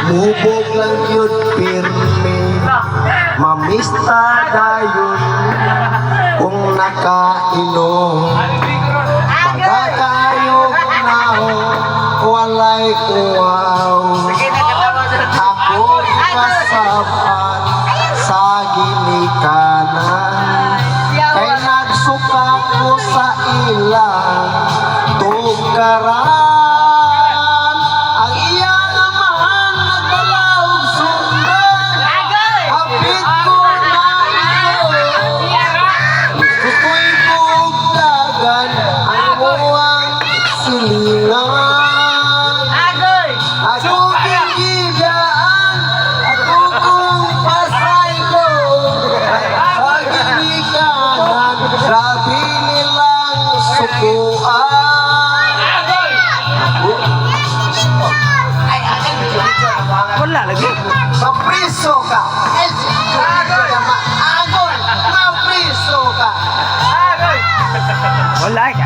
Mubog lang yun pirmi, mamista dayon kung nakainom. Magkakayog na ho, walay uwaw. Ako'y kasapat sa ginikanan, kay nagsuka ko sa ilang tugaran. Ang iya naman nagdalaw sundan, hapit ko na iyo. Gusto'y bugdagan ang muwang silingan. Ako bigidaan, ako kung pasaylo sa ginikanan, grabe nilang sukuan. Wala lagi. Mapriso ka! Agol! Mapriso ka! Wala.